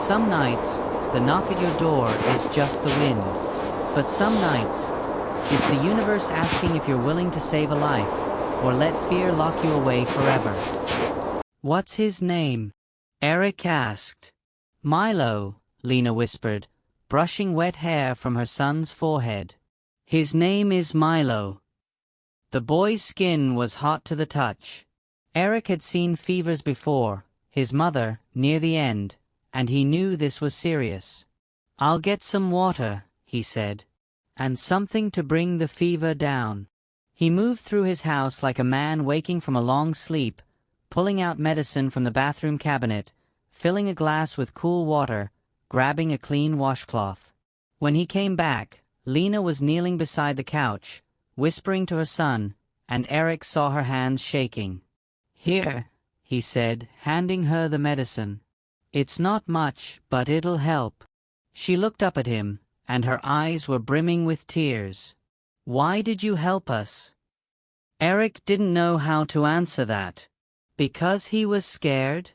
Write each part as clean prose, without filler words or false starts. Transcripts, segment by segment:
Some nights, the knock at your door is just the wind. But some nights, it's the universe asking if you're willing to save a life, or let fear lock you away forever. "What's his name?" Eric asked. "Milo," Lena whispered, brushing wet hair from her son's forehead. "His name is Milo." The boy's skin was hot to the touch. Eric had seen fevers before, his mother, near the end, and he knew this was serious. "I'll get some water," he said, "and something to bring the fever down." He moved through his house like a man waking from a long sleep, pulling out medicine from the bathroom cabinet, filling a glass with cool water, grabbing a clean washcloth. When he came back, Lena was kneeling beside the couch, whispering to her son, and Eric saw her hands shaking. "Here," he said, handing her the medicine. "It's not much, but it'll help." She looked up at him, and her eyes were brimming with tears. "Why did you help us?" Eric didn't know how to answer that. Because he was scared?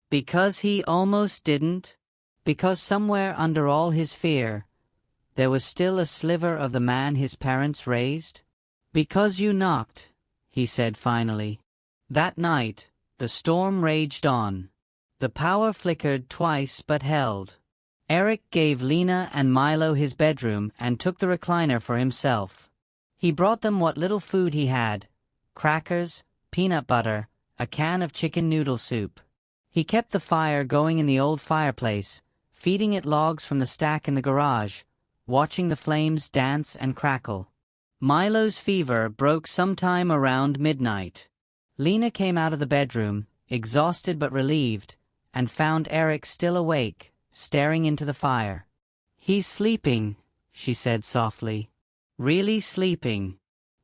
Because he almost didn't? Because somewhere under all his fear, there was still a sliver of the man his parents raised? "Because you knocked," he said finally. That night, the storm raged on. The power flickered twice but held. Eric gave Lena and Milo his bedroom and took the recliner for himself. He brought them what little food he had: crackers, peanut butter, a can of chicken noodle soup. He kept the fire going in the old fireplace, feeding it logs from the stack in the garage, watching the flames dance and crackle. Milo's fever broke sometime around midnight. Lena came out of the bedroom, exhausted but relieved, and found Eric still awake, staring into the fire. "He's sleeping," she said softly. "Really sleeping.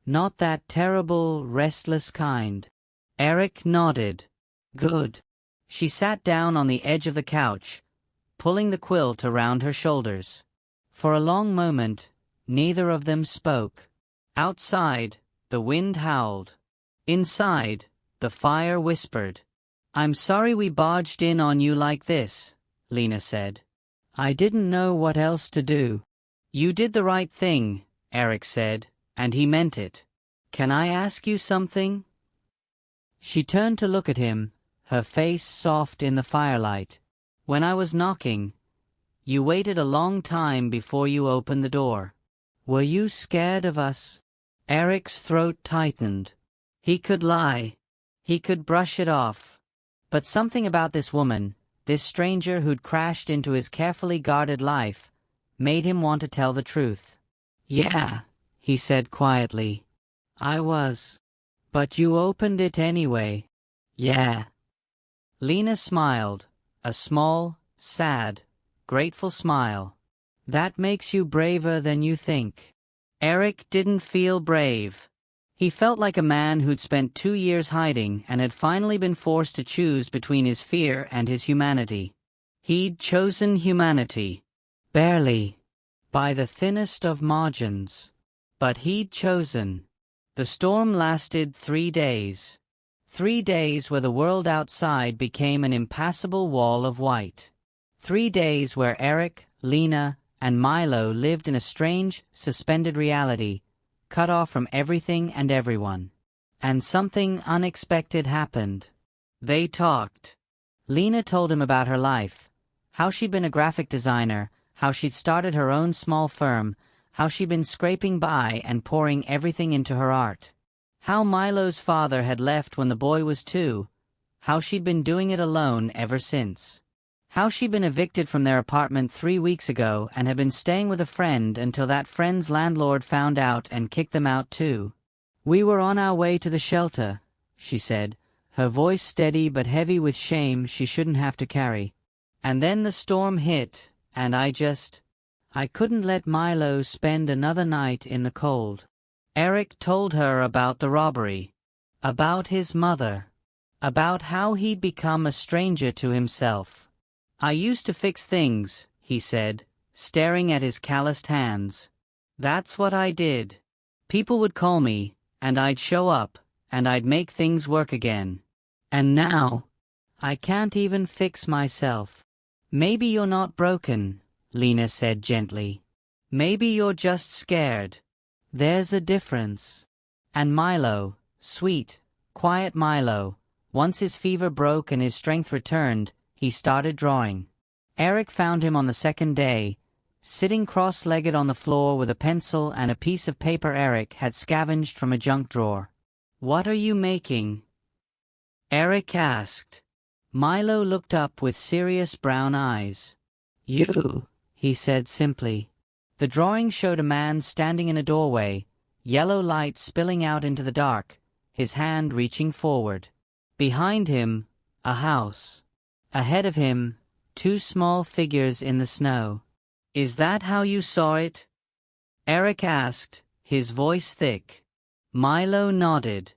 Not that terrible, restless kind." Eric nodded. "Good." She sat down on the edge of the couch, pulling the quilt around her shoulders. For a long moment, neither of them spoke. Outside, the wind howled. Inside, the fire whispered. "I'm sorry we barged in on you like this," Lena said. "I didn't know what else to do." "You did the right thing," Eric said, and he meant it. "Can I ask you something?" She turned to look at him, her face soft in the firelight. "When I was knocking, you waited a long time before you opened the door. Were you scared of us?" Eric's throat tightened. He could lie. He could brush it off. But something about this woman, this stranger who'd crashed into his carefully guarded life, made him want to tell the truth. "Yeah," he said quietly. "I was. But you opened it anyway." "Yeah." Lena smiled, a small, sad, grateful smile. "That makes you braver than you think." Eric didn't feel brave. He felt like a man who'd spent 2 years hiding and had finally been forced to choose between his fear and his humanity. He'd chosen humanity. Barely. By the thinnest of margins. But he'd chosen. The storm lasted 3 days. 3 days where the world outside became an impassable wall of white. 3 days where Eric, Lena, and Milo lived in a strange, suspended reality, cut off from everything and everyone. And something unexpected happened. They talked. Lena told him about her life, how she'd been a graphic designer, how she'd started her own small firm, how she'd been scraping by and pouring everything into her art. How Milo's father had left when the boy was 2, how she'd been doing it alone ever since. How she'd been evicted from their apartment 3 weeks ago and had been staying with a friend until that friend's landlord found out and kicked them out too. "We were on our way to the shelter," she said, her voice steady but heavy with shame she shouldn't have to carry. "And then the storm hit, and I couldn't let Milo spend another night in the cold." Eric told her about the robbery, about his mother, about how he'd become a stranger to himself. "I used to fix things," he said, staring at his calloused hands. "That's what I did. People would call me, and I'd show up, and I'd make things work again. And now, I can't even fix myself." Maybe you're not broken, Lena said gently. Maybe you're just scared. There's a difference. And Milo, sweet, quiet Milo, once his fever broke and his strength returned, he started drawing. Eric found him on the second day, sitting cross-legged on the floor with a pencil and a piece of paper Eric had scavenged from a junk drawer. "What are you making?" Eric asked. Milo looked up with serious brown eyes. "You," he said simply. The drawing showed a man standing in a doorway, yellow light spilling out into the dark, his hand reaching forward. Behind him, a house. Ahead of him, two small figures in the snow. "Is that how you saw it?" Eric asked, his voice thick. Milo nodded.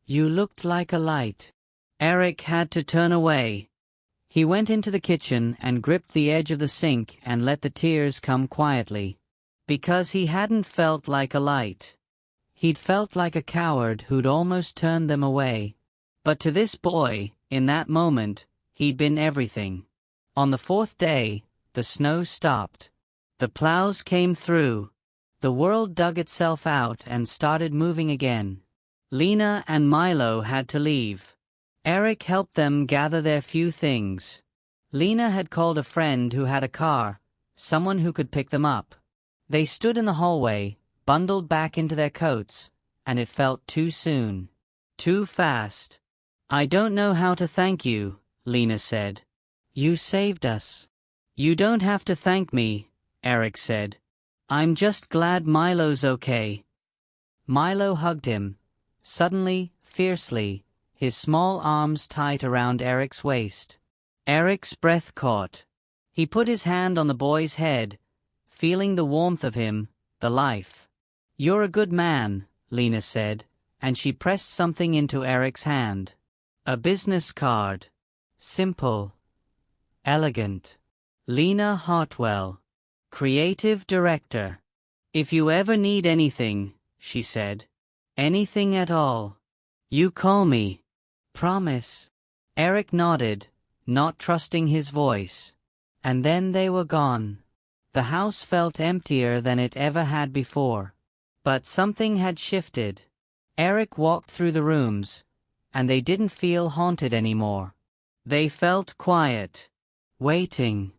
"You looked like a light." Eric had to turn away. He went into the kitchen and gripped the edge of the sink and let the tears come quietly. Because he hadn't felt like a light. He'd felt like a coward who'd almost turned them away. But to this boy, in that moment, he'd been everything. On the fourth day, the snow stopped. The plows came through. The world dug itself out and started moving again. Lena and Milo had to leave. Eric helped them gather their few things. Lena had called a friend who had a car, someone who could pick them up. They stood in the hallway, bundled back into their coats, and it felt too soon. Too fast. "I don't know how to thank you," Lena said. "You saved us." "You don't have to thank me," Eric said. "I'm just glad Milo's okay." Milo hugged him, suddenly, fiercely, his small arms tight around Eric's waist. Eric's breath caught. He put his hand on the boy's head, feeling the warmth of him, the life. "You're a good man," Lena said, and she pressed something into Eric's hand. A business card. Simple. Elegant. Lena Hartwell, Creative Director. "If you ever need anything," she said. "Anything at all. You call me." "Promise." Eric nodded, not trusting his voice. And then they were gone. The house felt emptier than it ever had before. But something had shifted. Eric walked through the rooms, and they didn't feel haunted anymore. They felt quiet. Waiting.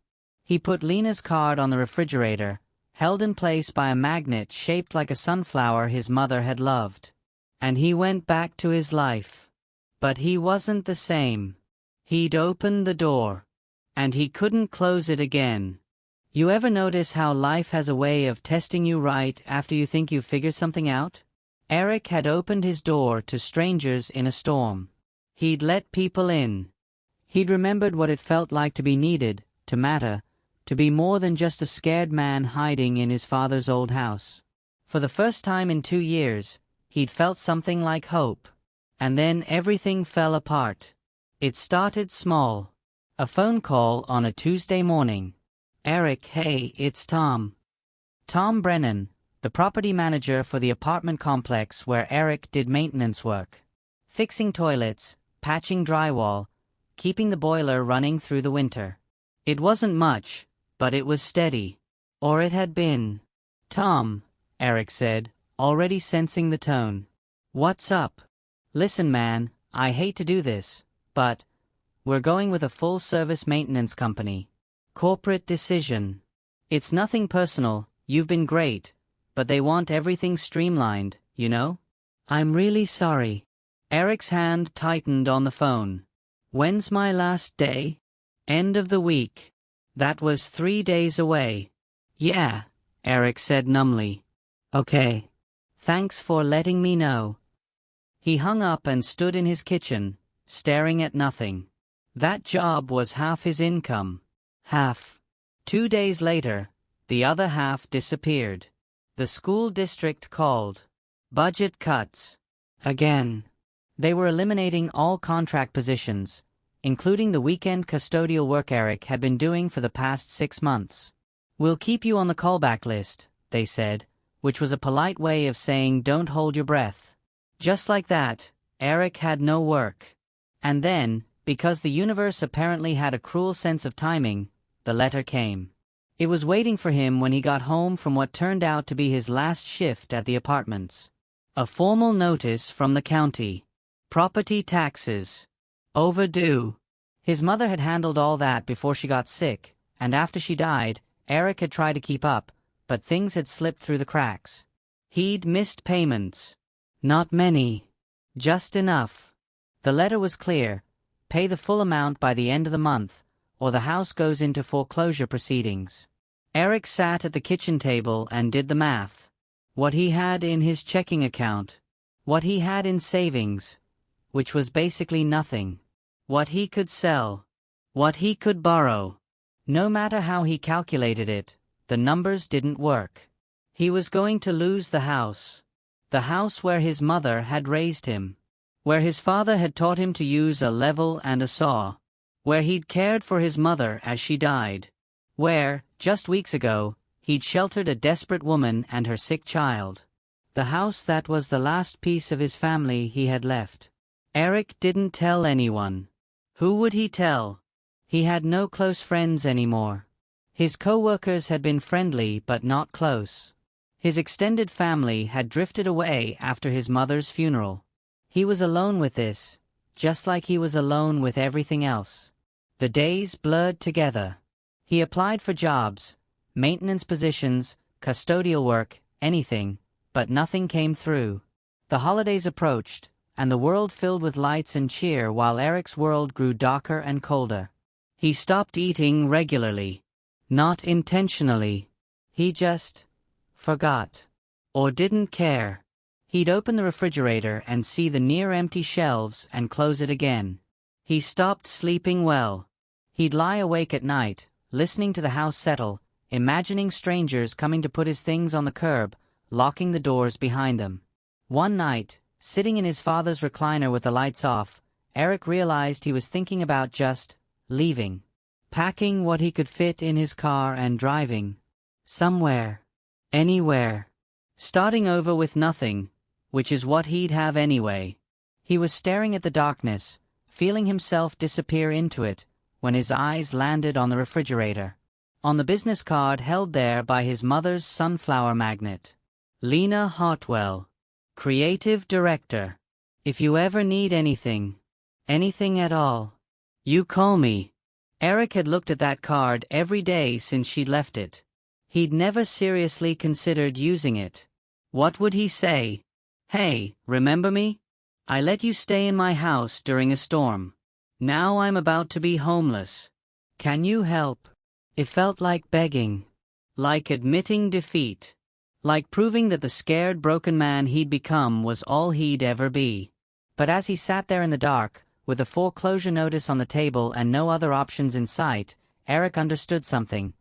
He put Lena's card on the refrigerator, held in place by a magnet shaped like a sunflower his mother had loved. And he went back to his life. But he wasn't the same. He'd opened the door. And he couldn't close it again. You ever notice how life has a way of testing you right after you think you've figured something out? Eric had opened his door to strangers in a storm. He'd let people in. He'd remembered what it felt like to be needed, to matter, to be more than just a scared man hiding in his father's old house. For the first time in 2 years, he'd felt something like hope. And then everything fell apart. It started small. A phone call on a Tuesday morning. "Eric, hey, it's Tom." Tom Brennan, the property manager for the apartment complex where Eric did maintenance work. Fixing toilets, patching drywall, keeping the boiler running through the winter. It wasn't much, but it was steady. Or it had been. "Tom," Eric said, already sensing the tone. "What's up?" "Listen, man, I hate to do this, but we're going with a full-service maintenance company. Corporate decision. It's nothing personal, you've been great, but they want everything streamlined, you know? I'm really sorry." Eric's hand tightened on the phone. "When's my last day?" "End of the week." That was 3 days away. "Yeah," Eric said numbly. "Okay. Thanks for letting me know." He hung up and stood in his kitchen, staring at nothing. That job was half his income. Half. 2 days later, the other half disappeared. The school district called. Budget cuts. Again. They were eliminating all contract positions, including the weekend custodial work Eric had been doing for the past 6 months. "We'll keep you on the callback list," they said, which was a polite way of saying don't hold your breath. Just like that, Eric had no work. And then, because the universe apparently had a cruel sense of timing, the letter came. It was waiting for him when he got home from what turned out to be his last shift at the apartments. A formal notice from the county. Property taxes. Overdue. His mother had handled all that before she got sick, and after she died, Eric had tried to keep up, but things had slipped through the cracks. He'd missed payments. Not many. Just enough. The letter was clear. Pay the full amount by the end of the month, or the house goes into foreclosure proceedings. Eric sat at the kitchen table and did the math. What he had in his checking account. What he had in savings, which was basically nothing. What he could sell. What he could borrow. No matter how he calculated it, the numbers didn't work. He was going to lose the house. The house where his mother had raised him. Where his father had taught him to use a level and a saw. Where he'd cared for his mother as she died. Where, just weeks ago, he'd sheltered a desperate woman and her sick child. The house that was the last piece of his family he had left. Eric didn't tell anyone. Who would he tell? He had no close friends anymore. His co-workers had been friendly but not close. His extended family had drifted away after his mother's funeral. He was alone with this, just like he was alone with everything else. The days blurred together. He applied for jobs, maintenance positions, custodial work, anything, but nothing came through. The holidays approached, and the world filled with lights and cheer while Eric's world grew darker and colder. He stopped eating regularly. Not intentionally. He just forgot. Or didn't care. He'd open the refrigerator and see the near-empty shelves and close it again. He stopped sleeping well. He'd lie awake at night, listening to the house settle, imagining strangers coming to put his things on the curb, locking the doors behind them. One night, sitting in his father's recliner with the lights off, Eric realized he was thinking about just leaving. Packing what he could fit in his car and driving. Somewhere. Anywhere. Starting over with nothing, which is what he'd have anyway. He was staring at the darkness, feeling himself disappear into it, when his eyes landed on the refrigerator. On the business card held there by his mother's sunflower magnet. Lena Hartwell. Creative Director. If you ever need anything at all, you call me. Eric had looked at that card every day since she'd left it. He'd never seriously considered using it. What would he say? Hey, remember me? I let you stay in my house during a storm. Now I'm about to be homeless. Can you help? It felt like begging. Like admitting defeat. Like proving that the scared, broken man he'd become was all he'd ever be. But as he sat there in the dark, with the foreclosure notice on the table and no other options in sight, Eric understood something.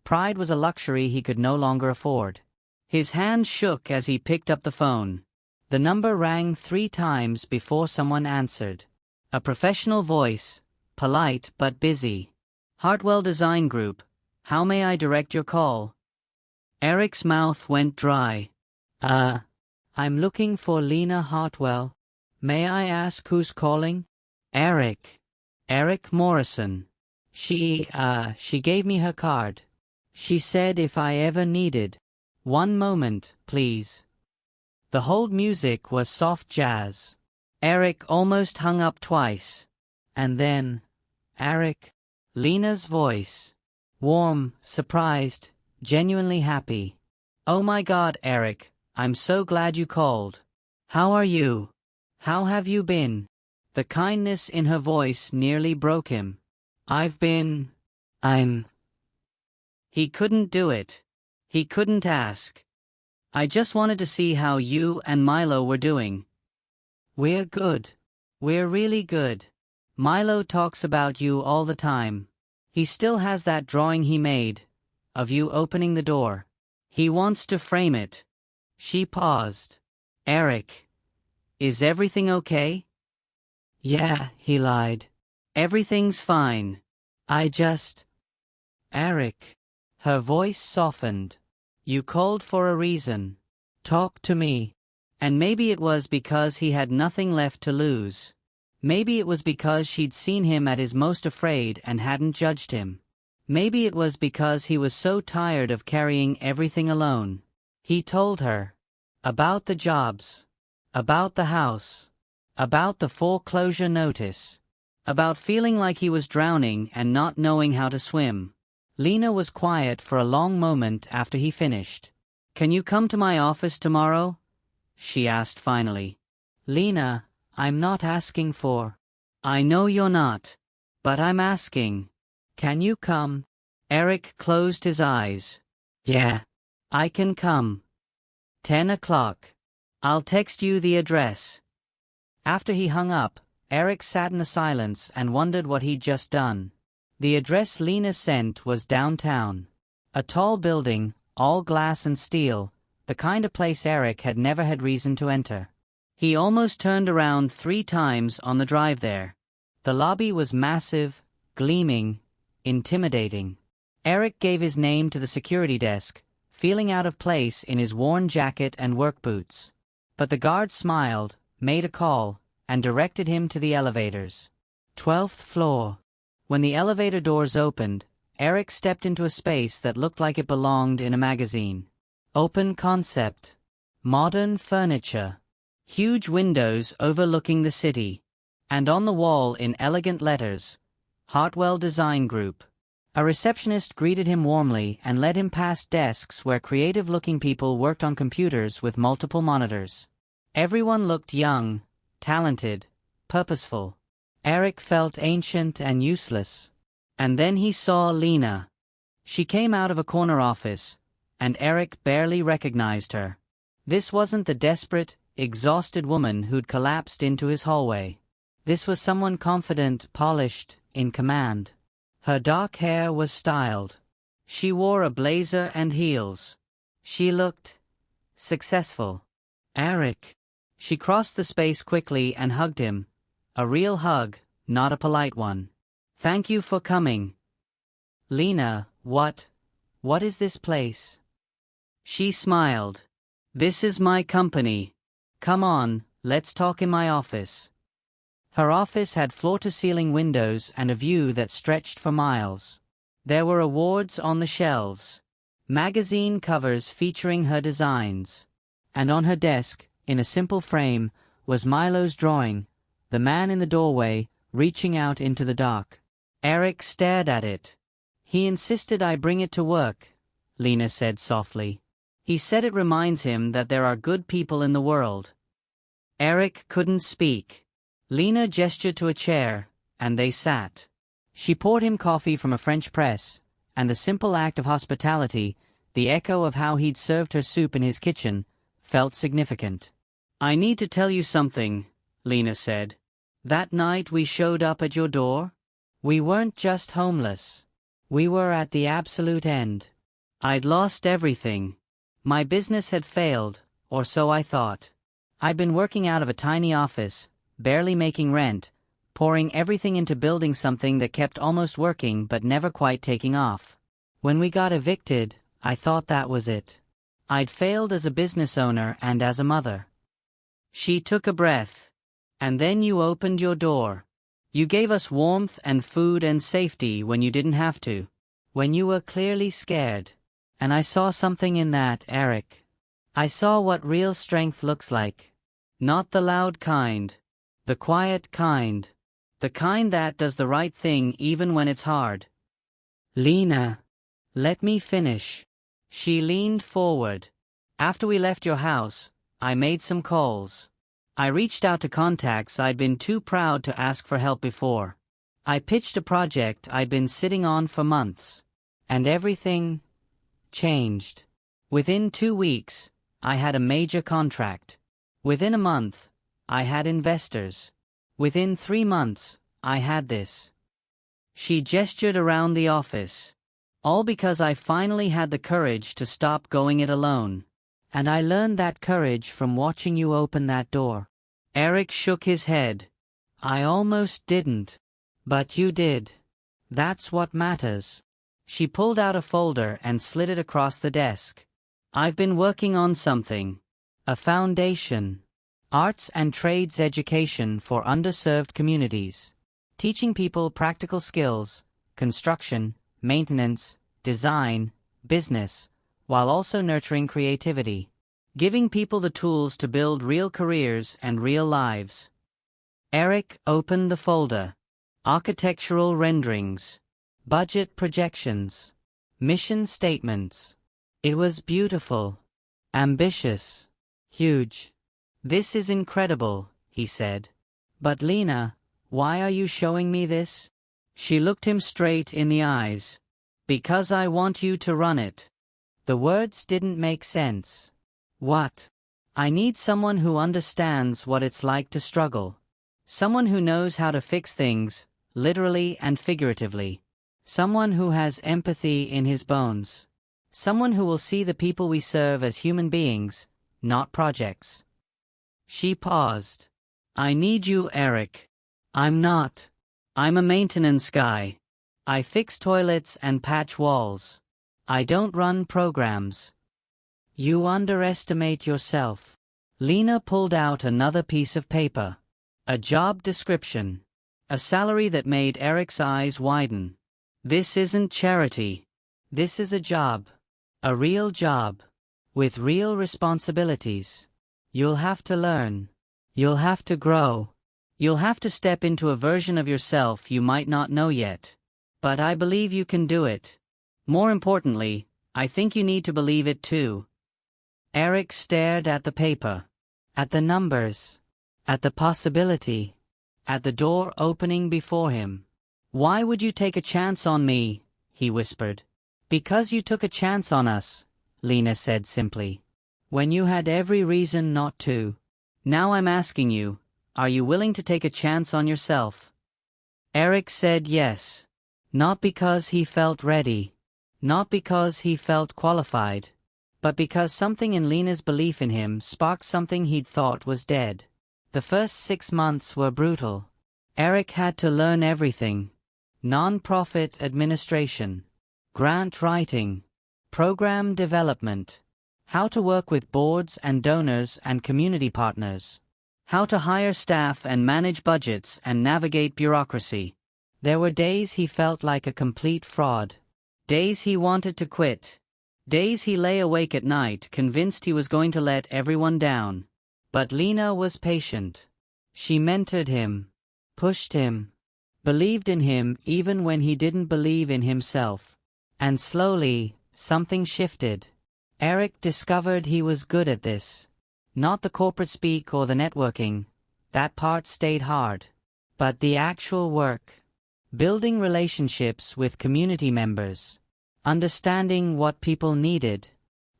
Pride was a luxury he could no longer afford. His hand shook as he picked up the phone. The number rang 3 times before someone answered. A professional voice, polite but busy. Hartwell Design Group, how may I direct your call? Eric's mouth went dry. I'm looking for Lena Hartwell. May I ask who's calling? Eric. Eric Morrison. She gave me her card. She said if I ever needed. One moment, please. The hold music was soft jazz. Eric almost hung up twice. And then, Eric. Lena's voice. Warm, surprised, genuinely happy. Oh my God, Eric, I'm so glad you called. How are you? How have you been? The kindness in her voice nearly broke him. I'm... He couldn't do it. He couldn't ask. I just wanted to see how you and Milo were doing. We're good. We're really good. Milo talks about you all the time. He still has that drawing he made, of you opening the door. He wants to frame it. She paused. Eric. Is everything okay? Yeah, he lied. Everything's fine. Eric. Her voice softened. You called for a reason. Talk to me. And maybe it was because he had nothing left to lose. Maybe it was because she'd seen him at his most afraid and hadn't judged him. Maybe it was because he was so tired of carrying everything alone. He told her about the jobs, about the house, about the foreclosure notice, about feeling like he was drowning and not knowing how to swim. Lena was quiet for a long moment after he finished. "Can you come to my office tomorrow?" she asked finally. "Lena, I'm not asking for—" "I know you're not, but I'm asking. Can you come?" Eric closed his eyes. "Yeah, I can come. 10 o'clock. I'll text you the address." After he hung up, Eric sat in the silence and wondered what he'd just done. The address Lena sent was downtown. A tall building, all glass and steel, the kind of place Eric had never had reason to enter. He almost turned around 3 times on the drive there. The lobby was massive, gleaming, intimidating. Eric gave his name to the security desk, feeling out of place in his worn jacket and work boots. But the guard smiled, made a call, and directed him to the elevators. 12th floor. When the elevator doors opened, Eric stepped into a space that looked like it belonged in a magazine. Open concept. Modern furniture. Huge windows overlooking the city. And on the wall in elegant letters, Hartwell Design Group. A receptionist greeted him warmly and led him past desks where creative-looking people worked on computers with multiple monitors. Everyone looked young, talented, purposeful. Eric felt ancient and useless. And then he saw Lena. She came out of a corner office, and Eric barely recognized her. This wasn't the desperate, exhausted woman who'd collapsed into his hallway. This was someone confident, polished, in command. Her dark hair was styled. She wore a blazer and heels. She looked successful. "Eric." She crossed the space quickly and hugged him. A real hug, not a polite one. "Thank you for coming." "Lena, what is this place?" She smiled. "This is my company. Come on, let's talk in my office." Her office had floor-to-ceiling windows and a view that stretched for miles. There were awards on the shelves, magazine covers featuring her designs. And on her desk, in a simple frame, was Milo's drawing, the man in the doorway, reaching out into the dark. Eric stared at it. "He insisted I bring it to work," Lena said softly. "He said it reminds him that there are good people in the world." Eric couldn't speak. Lena gestured to a chair, and they sat. She poured him coffee from a French press, and the simple act of hospitality, the echo of how he'd served her soup in his kitchen, felt significant. "I need to tell you something," Lena said. "That night we showed up at your door, we weren't just homeless. We were at the absolute end. I'd lost everything. My business had failed, or so I thought. I'd been working out of a tiny office, barely making rent, pouring everything into building something that kept almost working but never quite taking off. When we got evicted, I thought that was it. I'd failed as a business owner and as a mother." She took a breath. "And then you opened your door. You gave us warmth and food and safety when you didn't have to. When you were clearly scared. And I saw something in that, Eric. I saw what real strength looks like. Not the loud kind. The quiet kind. The kind that does the right thing even when it's hard." "Lena, let me finish." She leaned forward. "After we left your house, I made some calls. I reached out to contacts I'd been too proud to ask for help before. I pitched a project I'd been sitting on for months. And everything changed. Within 2 weeks, I had a major contract. Within a month, I had investors. Within 3 months, I had this." She gestured around the office. "All because I finally had the courage to stop going it alone. And I learned that courage from watching you open that door." Eric shook his head. "I almost didn't. But you did. That's what matters." She pulled out a folder and slid it across the desk. "I've been working on something. A foundation. Arts and trades education for underserved communities. Teaching people practical skills, construction, maintenance, design, business, while also nurturing creativity, giving people the tools to build real careers and real lives. Eric opened the folder. Architectural renderings, budget projections, mission statements. It was beautiful, ambitious, huge. "This is incredible," he said. "But Lena, why are you showing me this?" She looked him straight in the eyes. "Because I want you to run it." The words didn't make sense. "What?" "I need someone who understands what it's like to struggle. Someone who knows how to fix things, literally and figuratively. Someone who has empathy in his bones. Someone who will see the people we serve as human beings, not projects." She paused. "I need you, Eric. I'm not. I'm a maintenance guy. I fix toilets and patch walls. I don't run programs." "You underestimate yourself." Lena pulled out another piece of paper. A job description. A salary that made Eric's eyes widen. "This isn't charity. This is a job. A real job. With real responsibilities. You'll have to learn. You'll have to grow. You'll have to step into a version of yourself you might not know yet. But I believe you can do it. More importantly, I think you need to believe it too." Eric stared at the paper. At the numbers. At the possibility. At the door opening before him. "Why would you take a chance on me?" he whispered. "Because you took a chance on us," Lena said simply. "When you had every reason not to. Now I'm asking you, are you willing to take a chance on yourself?" Eric said yes. Not because he felt ready. Not because he felt qualified. But because something in Lena's belief in him sparked something he'd thought was dead. The first 6 months were brutal. Eric had to learn everything. Non-profit administration. Grant writing. Program development. How to work with boards and donors and community partners. How to hire staff and manage budgets and navigate bureaucracy. There were days he felt like a complete fraud. Days he wanted to quit. Days he lay awake at night convinced he was going to let everyone down. But Lena was patient. She mentored him. Pushed him. Believed in him even when he didn't believe in himself. And slowly, something shifted. Eric discovered he was good at this. Not the corporate speak or the networking. That part stayed hard. But the actual work. Building relationships with community members. Understanding what people needed.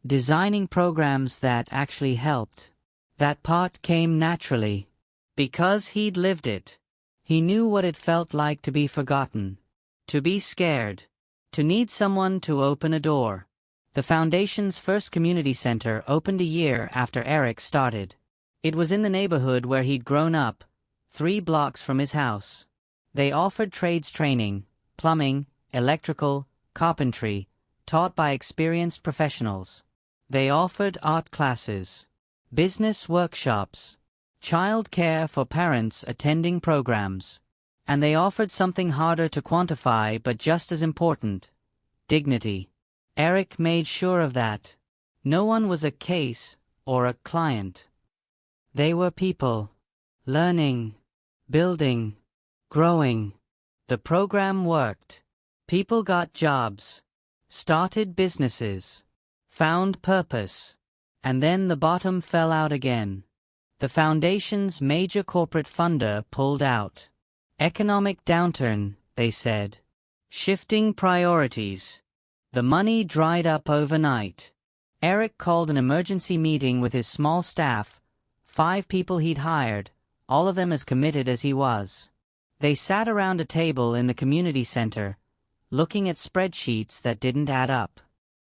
Designing programs that actually helped. That part came naturally. Because he'd lived it. He knew what it felt like to be forgotten. To be scared. To need someone to open a door. The Foundation's first community center opened a year after Eric started. It was in the neighborhood where he'd grown up, 3 blocks from his house. They offered trades training, plumbing, electrical, carpentry, taught by experienced professionals. They offered art classes, business workshops, child care for parents attending programs. And they offered something harder to quantify but just as important: dignity. Eric made sure of that. No one was a case or a client. They were people. Learning. Building. Growing. The program worked. People got jobs. Started businesses. Found purpose. And then the bottom fell out again. The Foundation's major corporate funder pulled out. Economic downturn, they said. Shifting priorities. The money dried up overnight. Eric called an emergency meeting with his small staff, 5 people he'd hired, all of them as committed as he was. They sat around a table in the community center, looking at spreadsheets that didn't add up.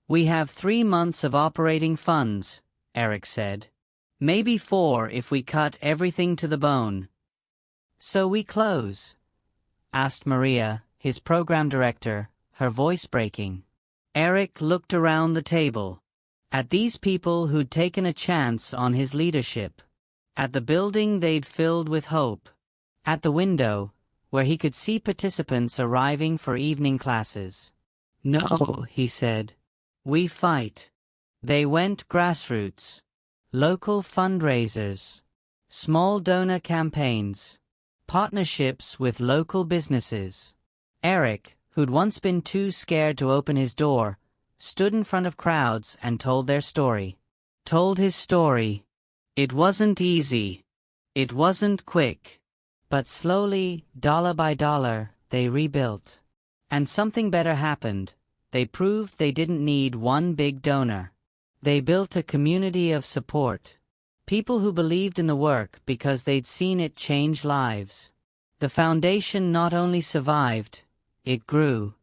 "We have 3 months of operating funds," Eric said. "Maybe 4 if we cut everything to the bone." "So we close?" asked Maria, his program director, her voice breaking. Eric looked around the table. At these people who'd taken a chance on his leadership. At the building they'd filled with hope. At the window, where he could see participants arriving for evening classes. No, he said. We fight. They went grassroots. Local fundraisers. Small donor campaigns. Partnerships with local businesses. Eric, who'd once been too scared to open his door, stood in front of crowds and told their story. Told his story. It wasn't easy. It wasn't quick. But slowly, dollar by dollar, they rebuilt. And something better happened. They proved they didn't need one big donor. They built a community of support. People who believed in the work because they'd seen it change lives. The foundation not only survived, it grew.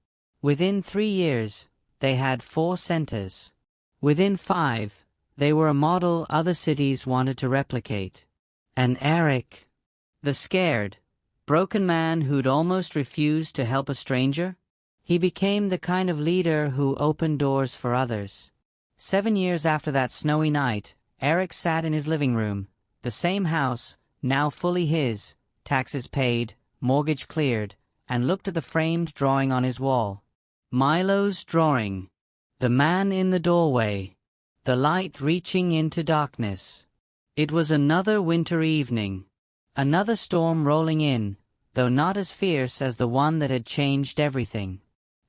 Within 3 years, they had 4 centers. Within 5, they were a model other cities wanted to replicate. And Eric, the scared, broken man who'd almost refused to help a stranger, he became the kind of leader who opened doors for others. 7 years after that snowy night, Eric sat in his living room, the same house, now fully his, taxes paid, mortgage cleared, and looked at the framed drawing on his wall. Milo's drawing. The man in the doorway. The light reaching into darkness. It was another winter evening. Another storm rolling in, though not as fierce as the one that had changed everything.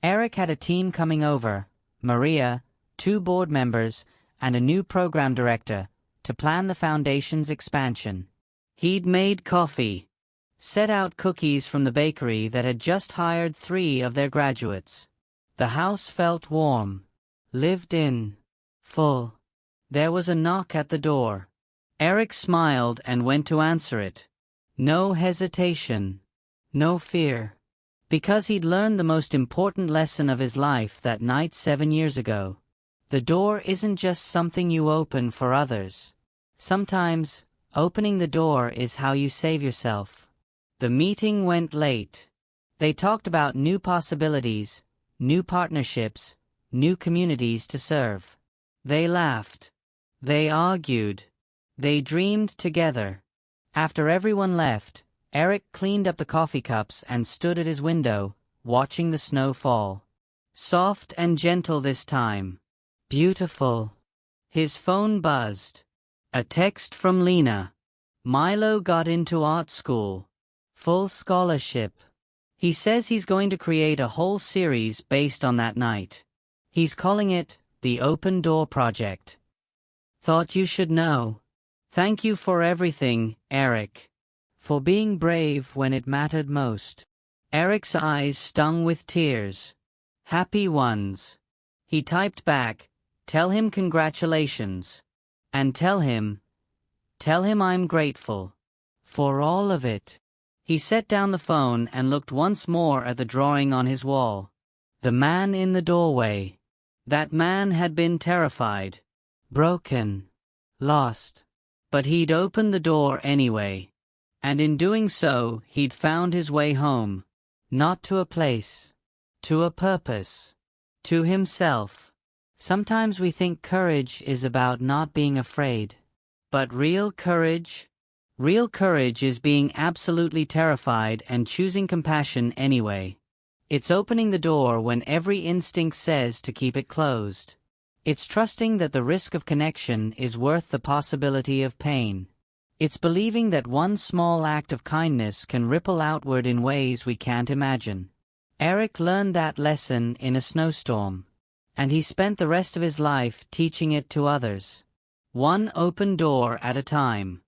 Eric had a team coming over, Maria, 2 board members, and a new program director, to plan the foundation's expansion. He'd made coffee. Set out cookies from the bakery that had just hired 3 of their graduates. The house felt warm. Lived in. Full. There was a knock at the door. Eric smiled and went to answer it. No hesitation. No fear. Because he'd learned the most important lesson of his life that night 7 years ago. The door isn't just something you open for others. Sometimes, opening the door is how you save yourself. The meeting went late. They talked about new possibilities, new partnerships, new communities to serve. They laughed. They argued. They dreamed together. After everyone left, Eric cleaned up the coffee cups and stood at his window, watching the snow fall. Soft and gentle this time. Beautiful. His phone buzzed. A text from Lena. Milo got into art school. Full scholarship. He says he's going to create a whole series based on that night. He's calling it The Open Door Project. Thought you should know. Thank you for everything, Eric. For being brave when it mattered most. Eric's eyes stung with tears. Happy ones. He typed back, tell him congratulations. And tell him I'm grateful. For all of it. He set down the phone and looked once more at the drawing on his wall. The man in the doorway. That man had been terrified. Broken. Lost. But he'd opened the door anyway. And in doing so, he'd found his way home. Not to a place. To a purpose. To himself. Sometimes we think courage is about not being afraid. But real courage is being absolutely terrified and choosing compassion anyway. It's opening the door when every instinct says to keep it closed. It's trusting that the risk of connection is worth the possibility of pain. It's believing that one small act of kindness can ripple outward in ways we can't imagine. Eric learned that lesson in a snowstorm. And he spent the rest of his life teaching it to others. One open door at a time.